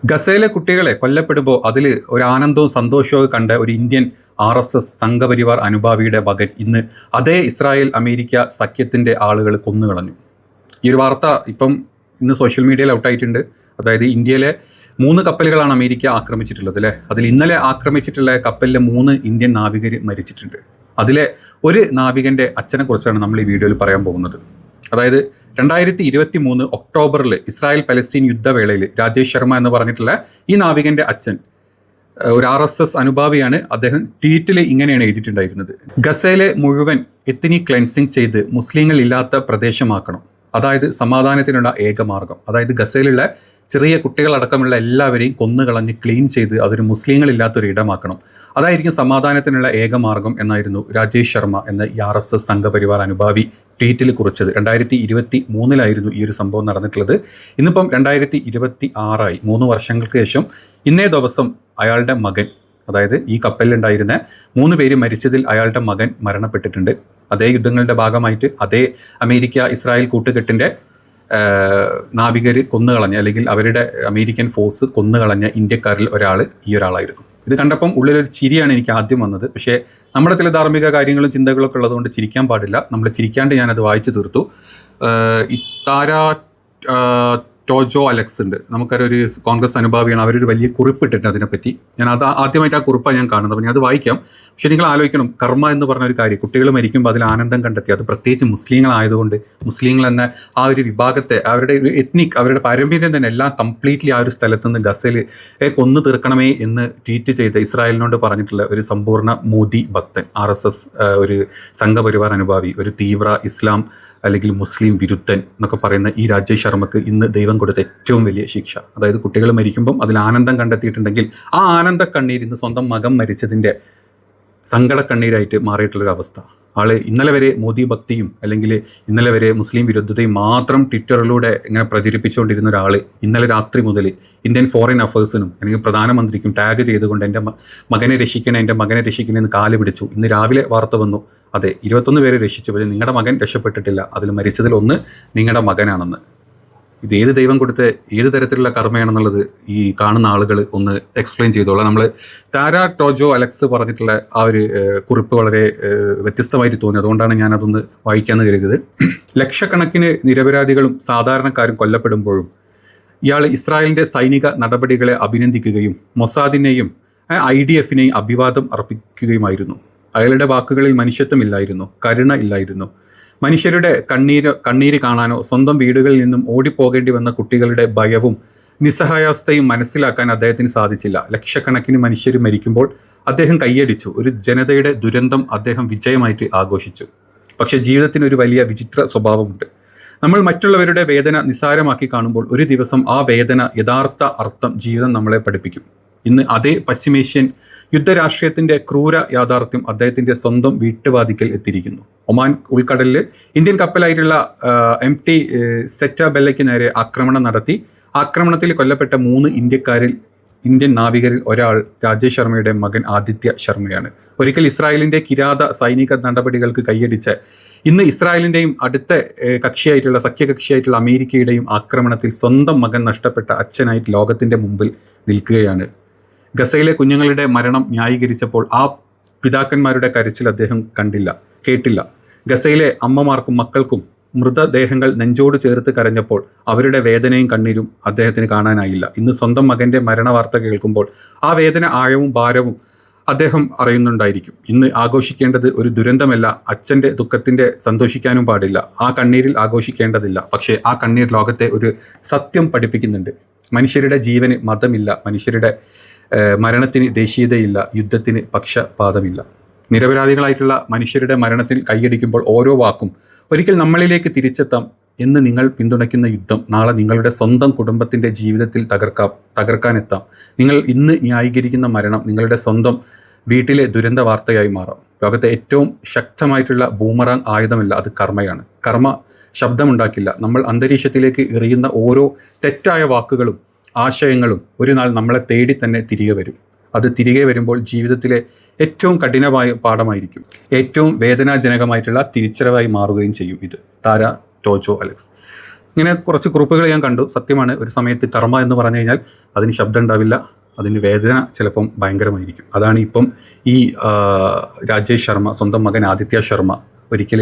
ഗസയിലെ കുട്ടികളെ കൊല്ലപ്പെടുമ്പോൾ അതിൽ ഒരു ആനന്ദവും സന്തോഷവും കണ്ട ഒരു ഇന്ത്യൻ RSS സംഘപരിവാർ അനുഭാവിയുടെ മകൻ ഇന്ന് അതേ ഇസ്രായേൽ അമേരിക്ക സഖ്യത്തിൻ്റെ ആളുകൾ കൊന്നുകളഞ്ഞു. ഈ ഒരു വാർത്ത ഇപ്പം ഇന്ന് സോഷ്യൽ മീഡിയയിൽ ഔട്ടായിട്ടുണ്ട്. അതായത് ഇന്ത്യയിലെ 3 കപ്പലുകളാണ് അമേരിക്ക ആക്രമിച്ചിട്ടുള്ളത് അല്ലേ. അതിൽ ഇന്നലെ ആക്രമിച്ചിട്ടുള്ള കപ്പലിലെ 3 ഇന്ത്യൻ നാവികർ മരിച്ചിട്ടുണ്ട്. അതിലെ ഒരു നാവികൻ്റെ അച്ഛനെക്കുറിച്ചാണ് നമ്മൾ ഈ വീഡിയോയിൽ പറയാൻ പോകുന്നത്. അതായത് 2023 ഒക്ടോബറിൽ ഇസ്രായേൽ പലസ്തീൻ യുദ്ധവേളയിൽ രാജേഷ് ശർമ്മ എന്ന് പറഞ്ഞിട്ടുള്ള ഈ നാവികൻ്റെ അച്ഛൻ ഒരു RSS അനുഭാവിയാണ്. അദ്ദേഹം ട്വീറ്റിൽ ഇങ്ങനെയാണ് എഴുതിയിട്ടുണ്ടായിരുന്നത്: ഗസയിലെ മുഴുവൻ എത്നിക് ക്ലെൻസിങ് ചെയ്ത് മുസ്ലിങ്ങൾ ഇല്ലാത്ത പ്രദേശമാക്കണം. അതായത് സമാധാനത്തിനുള്ള ഏകമാർഗം. അതായത് ഗസയിലുള്ള ചെറിയ കുട്ടികളടക്കമുള്ള എല്ലാവരെയും കൊന്നുകളഞ്ഞ് ക്ലീൻ ചെയ്ത് അതൊരു മുസ്ലിങ്ങളില്ലാത്തൊരു ഇടമാക്കണം. അതായിരിക്കും സമാധാനത്തിനുള്ള ഏകമാർഗം എന്നായിരുന്നു രാജേഷ് ശർമ്മ എന്ന ഈ RSS സംഘപരിവാർ അനുഭാവി ട്വീറ്റിൽ കുറിച്ചത്. 2023 ഈ ഒരു സംഭവം നടന്നിട്ടുള്ളത്. ഇന്നിപ്പം 2026 3 വർഷങ്ങൾക്ക് ശേഷം ഇന്നേ ദിവസം അയാളുടെ മകൻ, അതായത് ഈ കപ്പലിലുണ്ടായിരുന്ന 3 പേര് മരിച്ചതിൽ അയാളുടെ മകൻ മരണപ്പെട്ടിട്ടുണ്ട്. അതേ യുദ്ധങ്ങളുടെ ഭാഗമായിട്ട് അതേ അമേരിക്ക ഇസ്രായേൽ കൂട്ടുകെട്ടിൻ്റെ നാവികർ കൊന്നുകളഞ്ഞ, അല്ലെങ്കിൽ അവരുടെ അമേരിക്കൻ ഫോഴ്സ് കൊന്നുകളഞ്ഞ ഇന്ത്യക്കാരിൽ ഈ ഒരാളായിരുന്നു. ഇത് കണ്ടപ്പം ഉള്ളിലൊരു ചിരിയാണ് എനിക്ക് ആദ്യം വന്നത്. പക്ഷേ നമ്മുടെ ചില ധാർമ്മിക കാര്യങ്ങളും ചിന്തകളൊക്കെ ഉള്ളതുകൊണ്ട് ചിരിക്കാൻ പാടില്ല. നമ്മൾ ചിരിക്കാണ്ട് ഞാനത് വായിച്ചു തീർത്തു. ഇത്താര ടോജോ അലക്സ് ഉണ്ട്, നമുക്കൊരു കോൺഗ്രസ് അനുഭാവിയാണ്. അവരൊരു വലിയ കുറിപ്പിട്ടിട്ടുണ്ട് അതിനെപ്പറ്റി. ആദ്യമായിട്ട് ആ കുറിപ്പാണ് ഞാൻ കാണുന്നത്. അപ്പോൾ ഞാൻ അത് വായിക്കാം. പക്ഷേ നിങ്ങൾ ആലോചിക്കണം, കർമ്മ എന്ന് പറഞ്ഞൊരു കാര്യം, കുട്ടികൾ മരിക്കുമ്പോൾ അതിൽ ആനന്ദം കണ്ടെത്തി, അത് പ്രത്യേകിച്ച് മുസ്ലിങ്ങളായതുകൊണ്ട് മുസ്ലിങ്ങൾ എന്ന ആ ഒരു വിഭാഗത്തെ, അവരുടെ ഒരു എത്നിക്, അവരുടെ പാരമ്പര്യം തന്നെ എല്ലാം കംപ്ലീറ്റ്ലി ആ ഒരു സ്ഥലത്തുനിന്ന് ഗസയിൽ കൊന്നു തീർക്കണമേ എന്ന് ട്വീറ്റ് ചെയ്ത് ഇസ്രായേലിനോട് പറഞ്ഞിട്ടുള്ള ഒരു സമ്പൂർണ്ണ മോദി ഭക്തൻ, RSS ഒരു സംഘപരിവാർ അനുഭാവി, ഒരു തീവ്ര ഇസ്ലാം അല്ലെങ്കിൽ മുസ്ലിം വിരുദ്ധൻ എന്നൊക്കെ പറയുന്ന ഈ രാജേഷ് ശർമ്മക്ക് ഇന്ന് ദൈവം കൊടുത്ത ഏറ്റവും വലിയ ശിക്ഷ. അതായത് കുട്ടികൾ മരിക്കുമ്പം അതിൽ ആനന്ദം കണ്ടെത്തിയിട്ടുണ്ടെങ്കിൽ ആ ആനന്ദ കണ്ണീർ ഇന്ന് സ്വന്തം മകൻ മരിച്ചതിൻ്റെ സങ്കട കണ്ണീരായിട്ട് മാറിയിട്ടുള്ളൊരവസ്ഥ. ഇന്നലെ വരെ മോദി ഭക്തിയും അല്ലെങ്കിൽ ഇന്നലെ വരെ മുസ്ലിം വിരുദ്ധതയും മാത്രം ട്വിറ്ററിലൂടെ ഇങ്ങനെ പ്രചരിപ്പിച്ചുകൊണ്ടിരുന്ന ഒരാൾ ഇന്നലെ രാത്രി മുതൽ ഇന്ത്യൻ ഫോറിൻ അഫയേഴ്സിനും അല്ലെങ്കിൽ പ്രധാനമന്ത്രിക്കും ടാഗ് ചെയ്തുകൊണ്ട് എൻ്റെ മകനെ രക്ഷിക്കണേ എന്ന് കാല് പിടിച്ചു. ഇന്ന് രാവിലെ വാർത്ത വന്നു, അതെ 21 പേരെ രക്ഷിച്ചു, പക്ഷേ നിങ്ങളുടെ മകൻ രക്ഷപ്പെട്ടിട്ടില്ല, അതിൽ മരിച്ചതിൽ 1 നിങ്ങളുടെ മകനാണെന്ന്. ഇത് ഏത് ദൈവം കൊടുത്ത ഏത് തരത്തിലുള്ള കർമ്മയാണെന്നുള്ളത് ഈ കാണുന്ന ആളുകൾ ഒന്ന് എക്സ്പ്ലെയിൻ ചെയ്തോളാം. നമ്മൾ താര ടോജോ അലക്സ് പറഞ്ഞിട്ടുള്ള ആ ഒരു കുറിപ്പ് വളരെ വ്യത്യസ്തമായിട്ട് തോന്നി, അതുകൊണ്ടാണ് ഞാനതൊന്ന് വായിക്കാമെന്ന് കരുതിയത്. ലക്ഷക്കണക്കിന് നിരപരാധികളും സാധാരണക്കാരും കൊല്ലപ്പെടുമ്പോഴും ഇയാൾ ഇസ്രായേലിൻ്റെ സൈനിക നടപടികളെ അഭിനന്ദിക്കുകയും മൊസാദിനെയും IDFനെയും അഭിവാദം അർപ്പിക്കുകയുമായിരുന്നു. അയാളുടെ വാക്കുകളിൽ മനുഷ്യത്വമില്ലായിരുന്നു, കരുണ ഇല്ലായിരുന്നു. മനുഷ്യരുടെ കണ്ണീര് കാണാനോ സ്വന്തം വീടുകളിൽ നിന്നും ഓടിപ്പോകേണ്ടി വന്ന കുട്ടികളുടെ ഭയവും നിസ്സഹായാവസ്ഥയും മനസ്സിലാക്കാൻ അദ്ദേഹത്തിന് സാധിച്ചില്ല. ലക്ഷക്കണക്കിന് മനുഷ്യർ മരിക്കുമ്പോൾ അദ്ദേഹം കൈയടിച്ചു. ഒരു ജനതയുടെ ദുരന്തം അദ്ദേഹം വിജയമായിട്ട് ആഘോഷിച്ചു. പക്ഷേ ജീവിതത്തിന് ഒരു വലിയ വിചിത്ര സ്വഭാവമുണ്ട്. നമ്മൾ മറ്റുള്ളവരുടെ വേദന നിസ്സാരമാക്കി കാണുമ്പോൾ ഒരു ദിവസം ആ വേദന യഥാർത്ഥ അർത്ഥം ജീവിതം നമ്മളെ പഠിപ്പിക്കും. ഇന്ന് അതേ പശ്ചിമേഷ്യൻ യുദ്ധരാഷ്ട്രീയത്തിൻ്റെ ക്രൂര യാഥാർത്ഥ്യം അദ്ദേഹത്തിൻ്റെ സ്വന്തം വീട്ടുവാതിക്കൽ എത്തിയിരിക്കുന്നു. ഒമാൻ ഉൾക്കടലിൽ ഇന്ത്യൻ കപ്പലായിട്ടുള്ള MT സെറ്റബെല്ലയ്ക്ക് നേരെ ആക്രമണം നടത്തി. ആക്രമണത്തിൽ കൊല്ലപ്പെട്ട 3 ഇന്ത്യൻ നാവികരിൽ ഒരാൾ രാജേഷ് ശർമ്മയുടെ മകൻ ആദിത്യ ശർമ്മയാണ്. ഒരിക്കൽ ഇസ്രായേലിൻ്റെ കിരാത സൈനിക നടപടികൾക്ക് കൈയടിച്ച് ഇന്ന് ഇസ്രായേലിൻ്റെയും അടുത്ത സഖ്യകക്ഷിയായിട്ടുള്ള അമേരിക്കയുടെയും ആക്രമണത്തിൽ സ്വന്തം മകൻ നഷ്ടപ്പെട്ട അച്ഛനായിട്ട് ലോകത്തിൻ്റെ മുമ്പിൽ നിൽക്കുകയാണ്. ഗസയിലെ കുഞ്ഞുങ്ങളുടെ മരണം ന്യായീകരിച്ചപ്പോൾ ആ പിതാക്കന്മാരുടെ കരച്ചിൽ അദ്ദേഹം കേട്ടില്ല. ഗസയിലെ അമ്മമാർക്കും മക്കൾക്കും മൃതദേഹങ്ങൾ നെഞ്ചോട് ചേർത്ത് കരഞ്ഞപ്പോൾ അവരുടെ വേദനയും കണ്ണീരും അദ്ദേഹത്തിന് കാണാനായില്ല. ഇന്ന് സ്വന്തം മകൻ്റെ മരണവാർത്ത കേൾക്കുമ്പോൾ ആ വേദന ആഴവും ഭാരവും അദ്ദേഹം അറിയുന്നുണ്ടായിരിക്കും. ഇന്ന് ആഘോഷിക്കേണ്ടത് ഒരു ദുരന്തമല്ല, അച്ഛൻ്റെ ദുഃഖത്തിൻ്റെ സന്തോഷിക്കാനും പാടില്ല, ആ കണ്ണീരിൽ ആഘോഷിക്കേണ്ടതില്ല. പക്ഷേ ആ കണ്ണീർ ലോകത്തെ ഒരു സത്യം പഠിപ്പിക്കുന്നുണ്ട്. മനുഷ്യരുടെ ജീവന് മതമില്ല, മനുഷ്യരുടെ മരണത്തിന് ദേശീയതയില്ല, യുദ്ധത്തിന് പക്ഷപാതമില്ല. നിരപരാധികളായിട്ടുള്ള മനുഷ്യരുടെ മരണത്തിൽ കൈയടിക്കുമ്പോൾ ഓരോ വാക്കും ഒരിക്കൽ നമ്മളിലേക്ക് തിരിച്ചെത്താം എന്ന് നിങ്ങൾ പിന്തുണയ്ക്കുന്ന യുദ്ധം നാളെ നിങ്ങളുടെ സ്വന്തം കുടുംബത്തിൻ്റെ ജീവിതത്തിൽ തകർക്കാനെത്താം. നിങ്ങൾ ഇന്ന് ന്യായീകരിക്കുന്ന മരണം നിങ്ങളുടെ സ്വന്തം വീട്ടിലെ ദുരന്ത വാർത്തയായി മാറാം. ലോകത്തെ ഏറ്റവും ശക്തമായിട്ടുള്ള ബൂമറാങ് ആയുധമല്ല, അത് കർമ്മയാണ്. കർമ്മ ശബ്ദമുണ്ടാക്കില്ല. നമ്മൾ അന്തരീക്ഷത്തിലേക്ക് എറിയുന്ന ഓരോ തെറ്റായ വാക്കുകളും ആശയങ്ങളും ഒരു നാൾ നമ്മളെ തേടി തന്നെ തിരികെ വരും. അത് തിരികെ വരുമ്പോൾ ജീവിതത്തിലെ ഏറ്റവും കഠിനമായ പാഠമായിരിക്കും, ഏറ്റവും വേദനാജനകമായിട്ടുള്ള തിരിച്ചറിവായി മാറുകയും ചെയ്യും. ഇത് താര ടോജോ അലക്സ്. ഇങ്ങനെ കുറച്ച് കുറിപ്പുകൾ ഞാൻ കണ്ടു. സത്യമാണ്, ഒരു സമയത്ത് കർമ്മ എന്ന് പറഞ്ഞു കഴിഞ്ഞാൽ അതിന് ശബ്ദം ഉണ്ടാവില്ല, അതിന് വേദന ചിലപ്പം ഭയങ്കരമായിരിക്കും. അതാണ് ഇപ്പം ഈ രാജേഷ് ശർമ്മ, സ്വന്തം മകൻ ആദിത്യ ശർമ്മ ഒരിക്കൽ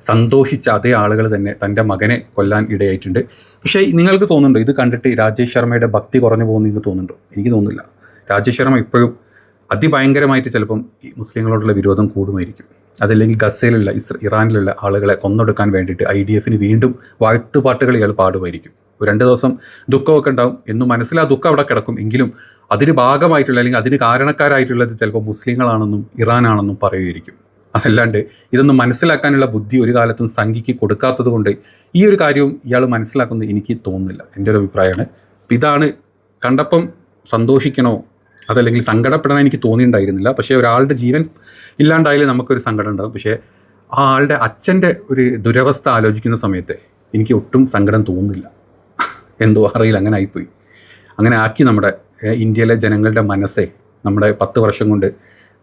സന്തോഷിച്ച അതേ ആളുകൾ തന്നെ തൻ്റെ മകനെ കൊല്ലാൻ ഇടയായിട്ടുണ്ട്. പക്ഷേ നിങ്ങൾക്ക് തോന്നുന്നുണ്ടോ ഇത് കണ്ടിട്ട് രാജേഷ് ശർമ്മയുടെ ഭക്തി കുറഞ്ഞു പോകുന്നു നിങ്ങൾക്ക് തോന്നുന്നുണ്ടോ? എനിക്ക് തോന്നുന്നില്ല. രാജേഷ് ശർമ്മ ഇപ്പോഴും അതിഭയങ്കരമായിട്ട് ചിലപ്പം ഈ മുസ്ലിങ്ങളോടുള്ള വിരോധം കൂടുമായിരിക്കും. അതല്ലെങ്കിൽ ഗസയിലുള്ള ഇറാനിലുള്ള ആളുകളെ കൊന്നൊടുക്കാൻ വേണ്ടിയിട്ട് IDF വീണ്ടും വാഴ്ത്തുപാട്ടുകൾ ഇയാൾ പാടുമായിരിക്കും. 2 ദിവസം ദുഃഖമൊക്കെ ഉണ്ടാവും എന്നും മനസ്സിലാ ദുഃഖം അവിടെ കിടക്കും. എങ്കിലും അതിന് ഭാഗമായിട്ടുള്ള അല്ലെങ്കിൽ അതിന് കാരണക്കാരായിട്ടുള്ളത് ചിലപ്പോൾ മുസ്ലിങ്ങളാണെന്നും ഇറാനാണെന്നും പറയുമായിരിക്കും. അതല്ലാണ്ട് ഇതൊന്നും മനസ്സിലാക്കാനുള്ള ബുദ്ധി ഒരു കാലത്തും സംഘിക്ക് കൊടുക്കാത്തത് കൊണ്ട് ഈ ഒരു കാര്യവും ഇയാൾ മനസ്സിലാക്കുന്നത് എനിക്ക് തോന്നുന്നില്ല. എൻ്റെ ഒരു അഭിപ്രായമാണ്. ഇതാണ് കണ്ടപ്പം സന്തോഷിക്കണോ അതല്ലെങ്കിൽ സങ്കടപ്പെടാൻ എനിക്ക് തോന്നിയിട്ടുണ്ടായിരുന്നില്ല. പക്ഷേ ഒരാളുടെ ജീവൻ ഇല്ലാണ്ടായാലും നമുക്കൊരു സങ്കടം ഉണ്ടാകും. പക്ഷേ ആ ആളുടെ അച്ഛൻ്റെ ഒരു ദുരവസ്ഥ ആലോചിക്കുന്ന സമയത്ത് എനിക്ക് ഒട്ടും സങ്കടം തോന്നുന്നില്ല. എന്തോ അറിയില്ല, അങ്ങനെ ആയിപ്പോയി. അങ്ങനെ ആക്കി നമ്മുടെ ഇന്ത്യയിലെ ജനങ്ങളുടെ മനസ്സെ നമ്മുടെ 10 വർഷം കൊണ്ട്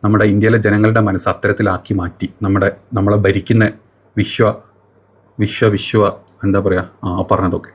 നമ്മുടെ ഇന്ത്യയിലെ ജനങ്ങളുടെ മനസ്സ് അത്തരത്തിലാക്കി മാറ്റി നമ്മളെ ഭരിക്കുന്ന വിശ്വ എന്താ പറയുക പറഞ്ഞതൊക്കെ